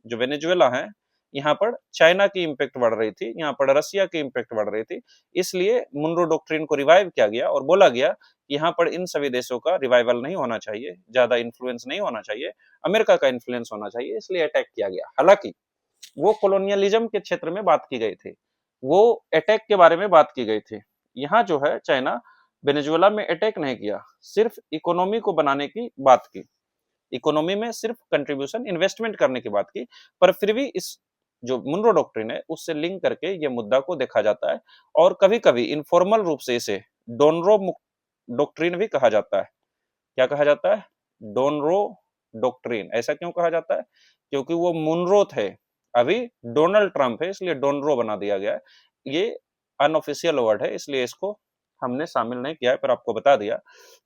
[SPEAKER 1] जो वेनेजुएला है यहाँ पर चाइना की इम्पैक्ट बढ़ रही थी, यहाँ पर रसिया की इम्पैक्ट बढ़ रही थी, इसलिए मुनरो डॉक्ट्रिन को रिवाइव किया गया और बोला गया कि यहाँ पर इन सभी देशों का रिवाइवल नहीं होना चाहिए, ज्यादा इन्फ्लुएंस नहीं होना चाहिए, अमेरिका का इन्फ्लुएंस होना चाहिए, इसलिए अटैक किया गया। हालांकि वो कोलोनियलिज्म के क्षेत्र में बात की गई थी, वो अटैक के बारे में बात की गई थी। यहाँ जो है चाइना वेनेजुएला में अटैक नहीं किया, सिर्फ इकोनॉमी को बनाने की बात की, इकोनॉमी में सिर्फ कंट्रीब्यूशन इन्वेस्टमेंट करने की बात की। पर फिर भी इस जो मुनरो डॉक्ट्रिन है उससे लिंक करके ये मुद्दा को देखा जाता है, और कभी कभी इनफॉर्मल रूप से इसे डोनरो डॉक्ट्रिन भी कहा जाता है। क्या कहा जाता है? डोनरो डॉक्ट्रिन। ऐसा क्यों कहा जाता है? क्योंकि वो मुनरो थे, अभी डोनाल्ड ट्रंप है इसलिए डोनरो बना दिया गया है। ये अनऑफिशियल वर्ड है इसलिए इसको हमने शामिल नहीं किया है, पर आपको बता दिया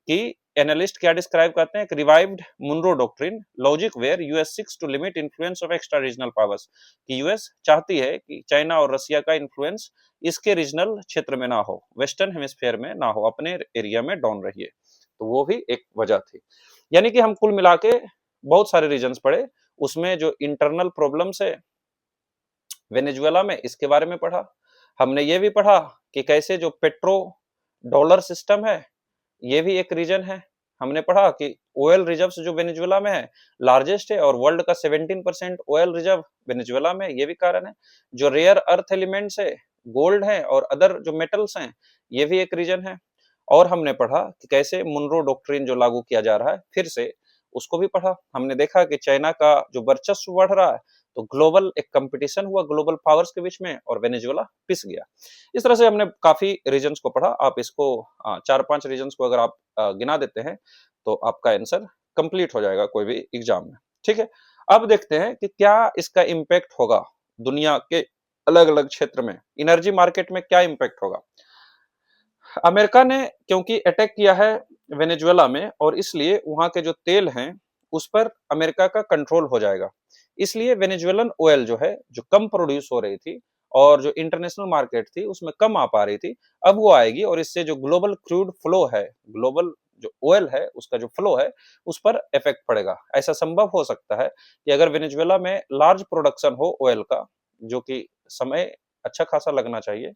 [SPEAKER 1] कि एनालिस्ट क्या डिस्क्राइब करते हैं, revived Monroe doctrine logic where US seeks to limit influence of extra regional powers. कि यूएस चाहती है कि चाइना और रसिया का इन्फ्लुएंस इसके रीजनल क्षेत्र में ना हो, वेस्टर्न हेमिस्फीयर में ना हो, अपने एरिया में डाउन रहिए। तो वो भी एक वजह थी। यानी कि हम कुल मिला के बहुत सारे रीजन्स पढ़े, उसमें जो इंटरनल प्रॉब्लम्स है वेनेजुएला में इसके बारे में पढ़ा। हमने ये भी पढ़ा कि कैसे जो पेट्रो डॉलर सिस्टम है ये भी एक रीजन है। हमने पढ़ा कि ऑयल रिजर्व्स जो वेनेजुएला में है लार्जेस्ट है, और वर्ल्ड का 17% ऑयल रिजर्व वेनेजुएला में, ये भी कारण है। जो रेयर अर्थ एलिमेंट्स है, गोल्ड है और अदर जो मेटल्स हैं, ये भी एक रीजन है। और हमने पढ़ा कि कैसे मुनरो डॉक्ट्रिन जो लागू किया जा रहा है फिर से, उसको भी पढ़ा। हमने देखा कि चाइना का जो वर्चस्व बढ़ रहा है तो ग्लोबल एक कंपटीशन हुआ ग्लोबल पावर्स के बीच में और वेनेजुएला पिस गया। इस तरह से हमने काफी रीजन्स को पढ़ा। आप इसको 4-5 रीजन्स को अगर आप गिना देते हैं तो आपका आंसर कंप्लीट हो जाएगा कोई भी एग्जाम में। ठीक है, अब देखते हैं कि क्या इसका इम्पैक्ट होगा दुनिया के अलग अलग क्षेत्र में, एनर्जी मार्केट में क्या इम्पैक्ट होगा। अमेरिका ने क्योंकि अटैक किया है वेनेजुएला में और इसलिए वहां के जो तेल हैं उस पर अमेरिका का कंट्रोल हो जाएगा। इसलिए वेनेजुएलन ऑयल जो है जो कम प्रोड्यूस हो रही थी और जो इंटरनेशनल मार्केट थी उसमें कम आ पा रही थी, अब वो आएगी और इससे जो ग्लोबल क्रूड फ्लो है, ग्लोबल जो ऑयल है उसका जो फ्लो है उस पर इफेक्ट पड़ेगा। ऐसा संभव हो सकता है कि अगर वेनेजुएला में लार्ज प्रोडक्शन हो ऑयल का, जो कि समय अच्छा खासा लगना चाहिए,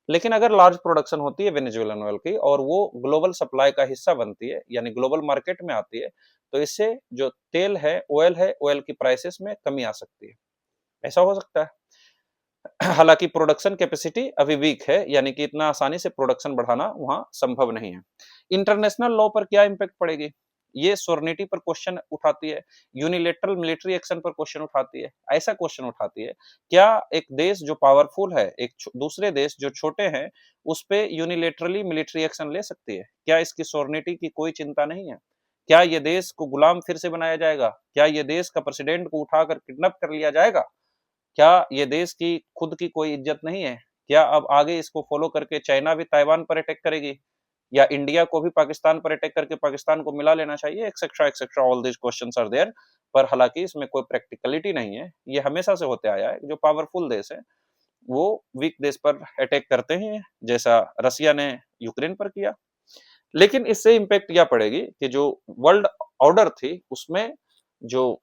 [SPEAKER 1] लेकिन अगर लार्ज प्रोडक्शन होती है वेनेजुएलन ऑयल की और वो ग्लोबल सप्लाई का हिस्सा बनती है यानी ग्लोबल मार्केट में आती है, तो इससे जो तेल है, ऑयल की प्राइसेस में कमी आ सकती है। ऐसा हो सकता है। हालांकि प्रोडक्शन कैपेसिटी अभी वीक है, यानी कि इतना आसानी से प्रोडक्शन बढ़ाना वहां संभव नहीं है। इंटरनेशनल लॉ पर क्या इंपैक्ट पड़ेगी? ये सोवर्निटी पर क्वेश्चन उठाती है, यूनिलेटरल मिलिट्री एक्शन पर क्वेश्चन उठाती है। ऐसा क्वेश्चन उठाती है, क्या एक देश जो पावरफुल है एक दूसरे देश जो छोटे हैं उस पे यूनिलेटरली मिलिट्री एक्शन ले सकती है? क्या इसकी सोवर्निटी की कोई चिंता नहीं है? क्या ये देश को गुलाम फिर से बनाया जाएगा? क्या ये देश का प्रेसिडेंट को उठाकर किडनैप कर लिया जाएगा? क्या ये देश की खुद की कोई इज्जत नहीं है? क्या अब आगे इसको फॉलो करके चाइना भी ताइवान पर अटैक करेगी? या इंडिया को भी पाकिस्तान पर अटैक करके पाकिस्तान को मिला लेना चाहिए? Etcetera all these questions are there. पर हालांकि इसमें कोई प्रैक्टिकलिटी नहीं है। ये हमेशा से होते आया है। जो पावरफुल देश है वो वीक देश पर अटैक करते हैं, जैसा रसिया ने यूक्रेन पर किया। लेकिन इससे इम्पैक्ट क्या पड़ेगी कि जो वर्ल्ड ऑर्डर थी जो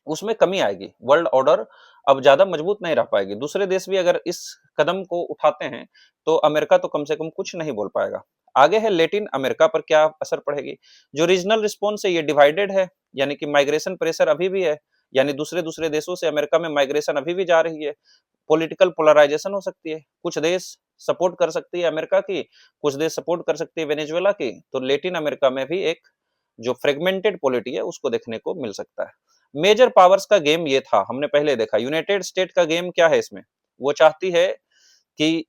[SPEAKER 1] उसमें कमी आएगी। वर्ल्ड ऑर्डर अब ज्यादा मजबूत नहीं रह पाएगी। दूसरे देश भी अगर इस कदम को उठाते हैं तो अमेरिका तो कम से कम कुछ नहीं बोल पाएगा। आगे है लेटिन अमेरिका पर क्या असर पड़ेगी। जो रीजनल रिस्पॉन्स है ये डिवाइडेड है, यानी कि माइग्रेशन प्रेशर अभी भी है, यानी दूसरे दूसरे देशों से अमेरिका में माइग्रेशन अभी भी जा रही है। पॉलिटिकल पोलराइजेशन हो सकती है, कुछ देश सपोर्ट कर सकती है अमेरिका की, कुछ देश सपोर्ट कर सकती है वेनेजुएला की। तो लेटिन अमेरिका में भी एक जो फ्रेगमेंटेड पॉलिटी है उसको देखने को मिल सकता है। मेजर पावर्स का गेम ये था, हमने पहले देखा। यूनाइटेड स्टेट का गेम क्या है इसमें? वो चाहती है कि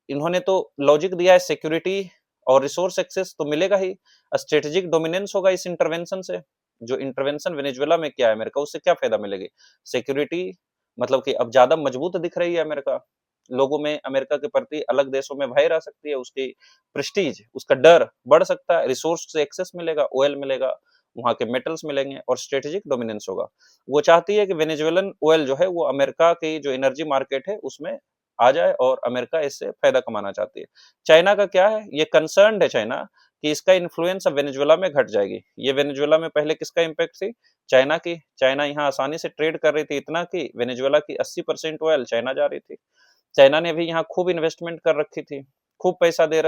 [SPEAKER 1] इन्होंने तो लॉजिक दिया है, सिक्योरिटी और रिसोर्स एक्सेस तो मिलेगा ही, स्ट्रेटेजिक डोमिनेंस होगा इस इंटरवेंशन से। जो इंटरवेंशन वेनेजुएला में किया है अमेरिका, उससे क्या फायदा मिलेगी? सिक्योरिटी, मतलब कि अब ज्यादा मजबूत दिख रही है अमेरिका। लोगों में अमेरिका के प्रति अलग देशों में भय रह सकती है, उसकी प्रेस्टीज, उसका डर बढ़ सकता है। रिसोर्स से एक्सेस मिलेगा, ऑयल मिलेगा, वहां के मेटल्स मिलेंगे और स्ट्रेटेजिक डोमिनेंस होगा। वो चाहती है कि वेनेजुएलन ऑयल जो है वो अमेरिका की जो एनर्जी मार्केट है उसमें आ जाए, और अमेरिका इससे फायदा कमाना चाहती है। चाइना का क्या है? ये कंसर्न है चाइना कि इसका इन्फ्लुएंस अब वेनेजुएला में घट जाएगी। ये वेनेजुएला में पहले किसका इम्पैक्ट थी? चाइना की। चाइना यहाँ आसानी से ट्रेड कर रही थी, इतना कि वेनेजुएला की 80% ऑयल चाइना जा रही थी। चाइना ने भी यहाँ खूब इन्वेस्टमेंट कर रखी थी, खूब पैसा दे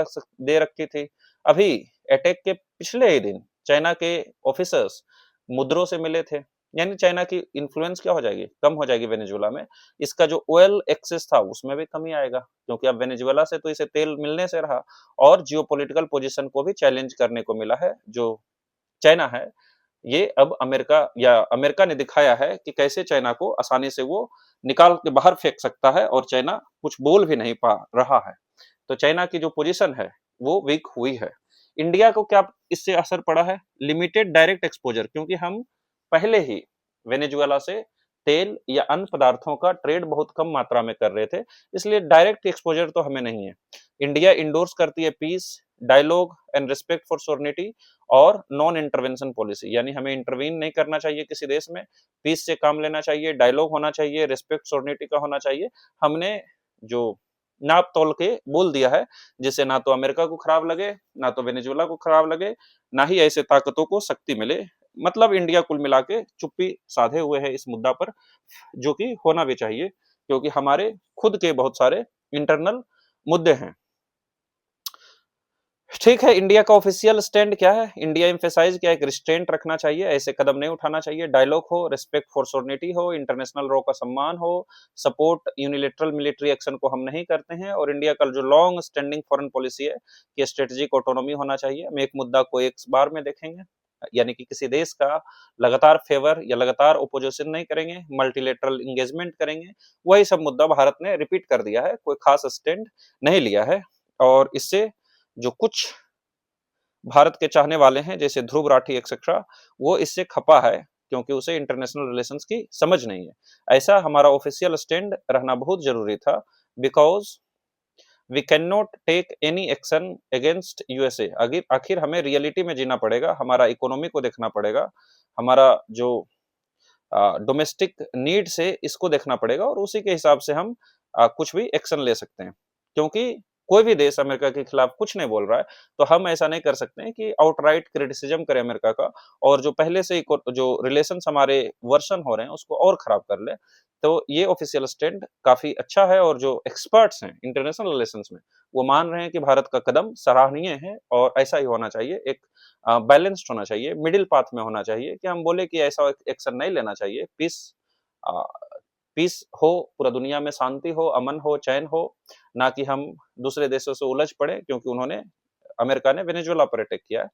[SPEAKER 1] रखी थी। अभी अटैक के पिछले ही दिन चाइना के ऑफिसर्स मुद्रों से मिले थे। यानी चाइना की इन्फ्लुएंस क्या हो जाएगी? कम हो जाएगी वेनेजुएला में। इसका जो ऑयल एक्सेस था उसमें भी कमी आएगा, क्योंकि अब वेनेजुएला से तो इसे तेल मिलने से रहा, और जियोपॉलिटिकल पोजीशन को भी चैलेंज करने को मिला है। जो चाइना है ये अब अमेरिका ने दिखाया है कि कैसे चाइना को आसानी से वो निकाल के बाहर फेंक सकता है, और चाइना कुछ बोल भी नहीं पा रहा है। तो चाइना की जो पोजीशन है वो वीक हुई है। इंडिया को क्या इससे असर पड़ा है? लिमिटेड डायरेक्ट एक्सपोजर, क्योंकि हम पहले ही वेनेजुएला से तेल या अन्य पदार्थों का ट्रेड बहुत कम मात्रा में कर रहे थे, इसलिए डायरेक्ट एक्सपोजर तो हमें नहीं है। इंडिया इंडोर्स करती है peace, dialogue and respect for sovereignty और नॉन इंटरवेंशन पॉलिसी, यानी हमें इंटरवीन नहीं करना चाहिए किसी देश में, पीस से काम लेना चाहिए, डायलॉग होना चाहिए, रिस्पेक्ट सोवर्निटी का होना चाहिए। हमने जो नाप तोल के बोल दिया है, जिससे ना तो अमेरिका को खराब लगे, ना तो वेनेजुएला को खराब लगे, ना ही ऐसे ताकतों को शक्ति मिले। मतलब इंडिया कुल मिला के चुप्पी साधे हुए है इस मुद्दा पर, जो कि होना भी चाहिए, क्योंकि हमारे खुद के बहुत सारे इंटरनल मुद्दे हैं। ठीक है, इंडिया का ऑफिशियल स्टैंड क्या है? इंडिया एम्फेसाइज क्या है? रिस्ट्रेंट रखना चाहिए, ऐसे कदम नहीं उठाना चाहिए। डायलॉग हो, रिस्पेक्ट फॉर सोवर्निटी हो, इंटरनेशनल लॉ का सम्मान हो, सपोर्ट यूनिलेटरल मिलिट्री एक्शन को हम नहीं करते हैं। और इंडिया का जो लॉन्ग स्टैंडिंग फॉरेन पॉलिसी है कि स्ट्रेटेजिक ऑटोनॉमी होना चाहिए। हम एक मुद्दा को एक बार में देखेंगे, यानी कि किसी देश का लगातार फेवर या लगातार ओपोजिशन नहीं करेंगे, मल्टीलेटरल एंगेजमेंट करेंगे। वही सब मुद्दा भारत ने रिपीट कर दिया है, कोई खास स्टैंड नहीं लिया है। और इससे जो कुछ भारत के चाहने वाले हैं, जैसे ध्रुव राठी एक्सेट्रा, वो इससे खपा है, क्योंकि उसे इंटरनेशनल रिलेशंस की समझ नहीं है। ऐसा हमारा ऑफिशियल स्टैंड रहना बहुत जरूरी था, because we can not take any action against USA. आखिर हमें रियलिटी में जीना पड़ेगा, हमारा इकोनॉमी को देखना पड़ेगा, हमारा जो डोमेस्टिक नीड से इसको देखना पड़ेगा, और उसी के हिसाब से हम कुछ भी एक्शन ले सकते हैं। क्योंकि कोई भी देश अमेरिका के खिलाफ कुछ नहीं बोल रहा है, तो हम ऐसा नहीं कर सकते हैं कि आउटराइट क्रिटिसिज्म करें अमेरिका का, और जो पहले से जो रिलेशंस हमारे वर्सन हो रहे हैं उसको और खराब कर ले। तो ये ऑफिशियल स्टैंड काफी अच्छा है, और जो एक्सपर्ट्स हैं इंटरनेशनल रिलेशंस में वो मान रहे हैं कि भारत का कदम सराहनीय है, और ऐसा ही होना चाहिए। एक बैलेंस्ड होना चाहिए, मिडिल पाथ में होना चाहिए, कि हम बोले कि ऐसा एक्शन नहीं लेना चाहिए। पीस हो, पूरा दुनिया में शांति हो, अमन हो, चैन हो, ना कि हम दूसरे देशों से उलझ पड़े, क्योंकि उन्होंने अमेरिका ने वेनेजुएला पर अटैक किया है।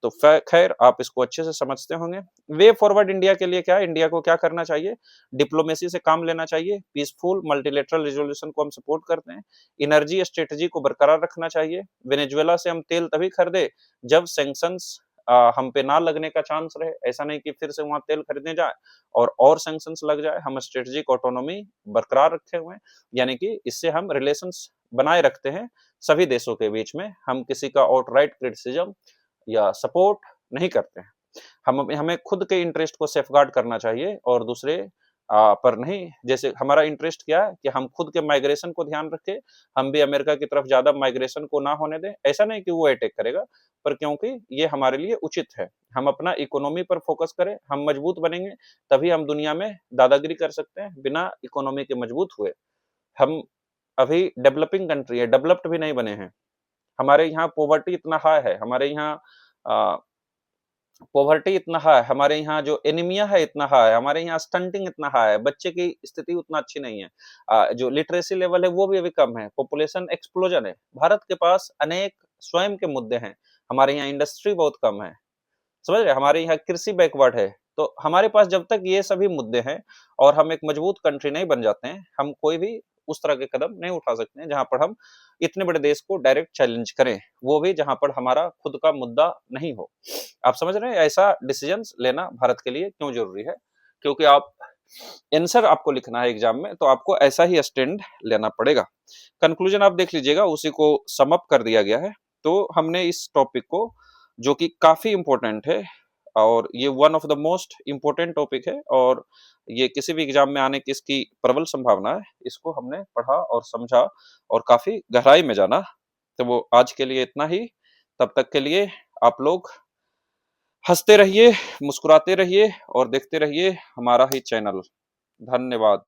[SPEAKER 1] तो खैर आप इसको अच्छे से समझते होंगे। वे फॉरवर्ड इंडिया के लिए क्या है? इंडिया को क्या करना चाहिए? डिप्लोमेसी से काम लेना चाहिए, पीसफुल मल्टीलेटरल रिजोल्यूशन को हम सपोर्ट करते हैं, एनर्जी स्ट्रेटेजी को बरकरार रखना चाहिए। वेनेजुएला से हम तेल तभी खरीदे जब सैंक्शंस हम पे ना लगने का चांस रहे। ऐसा नहीं कि फिर से वहाँ तेल खरीदने जाएँ और सैंक्शंस लग जाए। हम स्ट्रेटेजिक ऑटोनॉमी बरकरार रखे हुए हैं, यानी कि इससे हम रिलेशंस बनाए रखते हैं सभी देशों के बीच में। हम किसी का आउटराइट क्रिटिसिज्म या सपोर्ट नहीं करते हैं। हमें खुद के इंटरेस्ट को सेफगार्ड करना चाहिए और दूसरे पर नहीं। जैसे हमारा इंटरेस्ट क्या है कि हम खुद के माइग्रेशन को ध्यान रखें, हम भी अमेरिका की तरफ ज्यादा माइग्रेशन को ना होने दें। ऐसा नहीं कि वो अटैक करेगा, पर क्योंकि ये हमारे लिए उचित है। हम अपना इकोनॉमी पर फोकस करें, हम मजबूत बनेंगे तभी हम दुनिया में दादागिरी कर सकते हैं। बिना इकोनॉमी के मजबूत हुए हम अभी डेवलपिंग कंट्री है, डेवलप्ड भी नहीं बने हैं। हमारे यहाँ पॉवर्टी इतना हाई है, हमारे यहाँ पॉवर्टी इतना हाई है, हमारे यहाँ जो एनीमिया है इतना हाई है, हमारे यहाँ स्टंटिंग इतना हाई है, बच्चे की स्थिति उतना अच्छी नहीं है, जो लिटरेसी लेवल है वो भी अभी कम है, पॉपुलेशन एक्सप्लोजन है। भारत के पास अनेक स्वयं के मुद्दे हैं। हमारे यहाँ इंडस्ट्री बहुत कम है, समझ रहे, हमारे यहाँ कृषि बैकवर्ड है। तो हमारे पास जब तक ये सभी मुद्दे हैं और हम एक मजबूत कंट्री नहीं बन जाते हैं, हम कोई भी उस तरह के कदम नहीं उठा सकते हैं जहां पर हम इतने बड़े देश को डायरेक्ट चैलेंज करें, वो भी जहां पर हमारा खुद का मुद्दा नहीं हो। आप समझ रहे हैं ऐसा डिसीजन लेना भारत के लिए क्यों जरूरी है? क्योंकि आप आंसर आपको लिखना है एग्जाम में, तो आपको ऐसा ही स्टैंड लेना पड़ेगा। कंक्लूजन आप देख लीजिएगा, उसी को सम अप कर दिया गया है। तो हमने इस टॉपिक को, जो कि काफी इंपॉर्टेंट है और ये one of the most important topic है और ये किसी भी एग्जाम में आने की इसकी प्रबल संभावना है, इसको हमने पढ़ा और समझा और काफी गहराई में जाना। तो वो आज के लिए इतना ही। तब तक के लिए आप लोग हंसते रहिए, मुस्कुराते रहिए और देखते रहिए हमारा ही चैनल। धन्यवाद।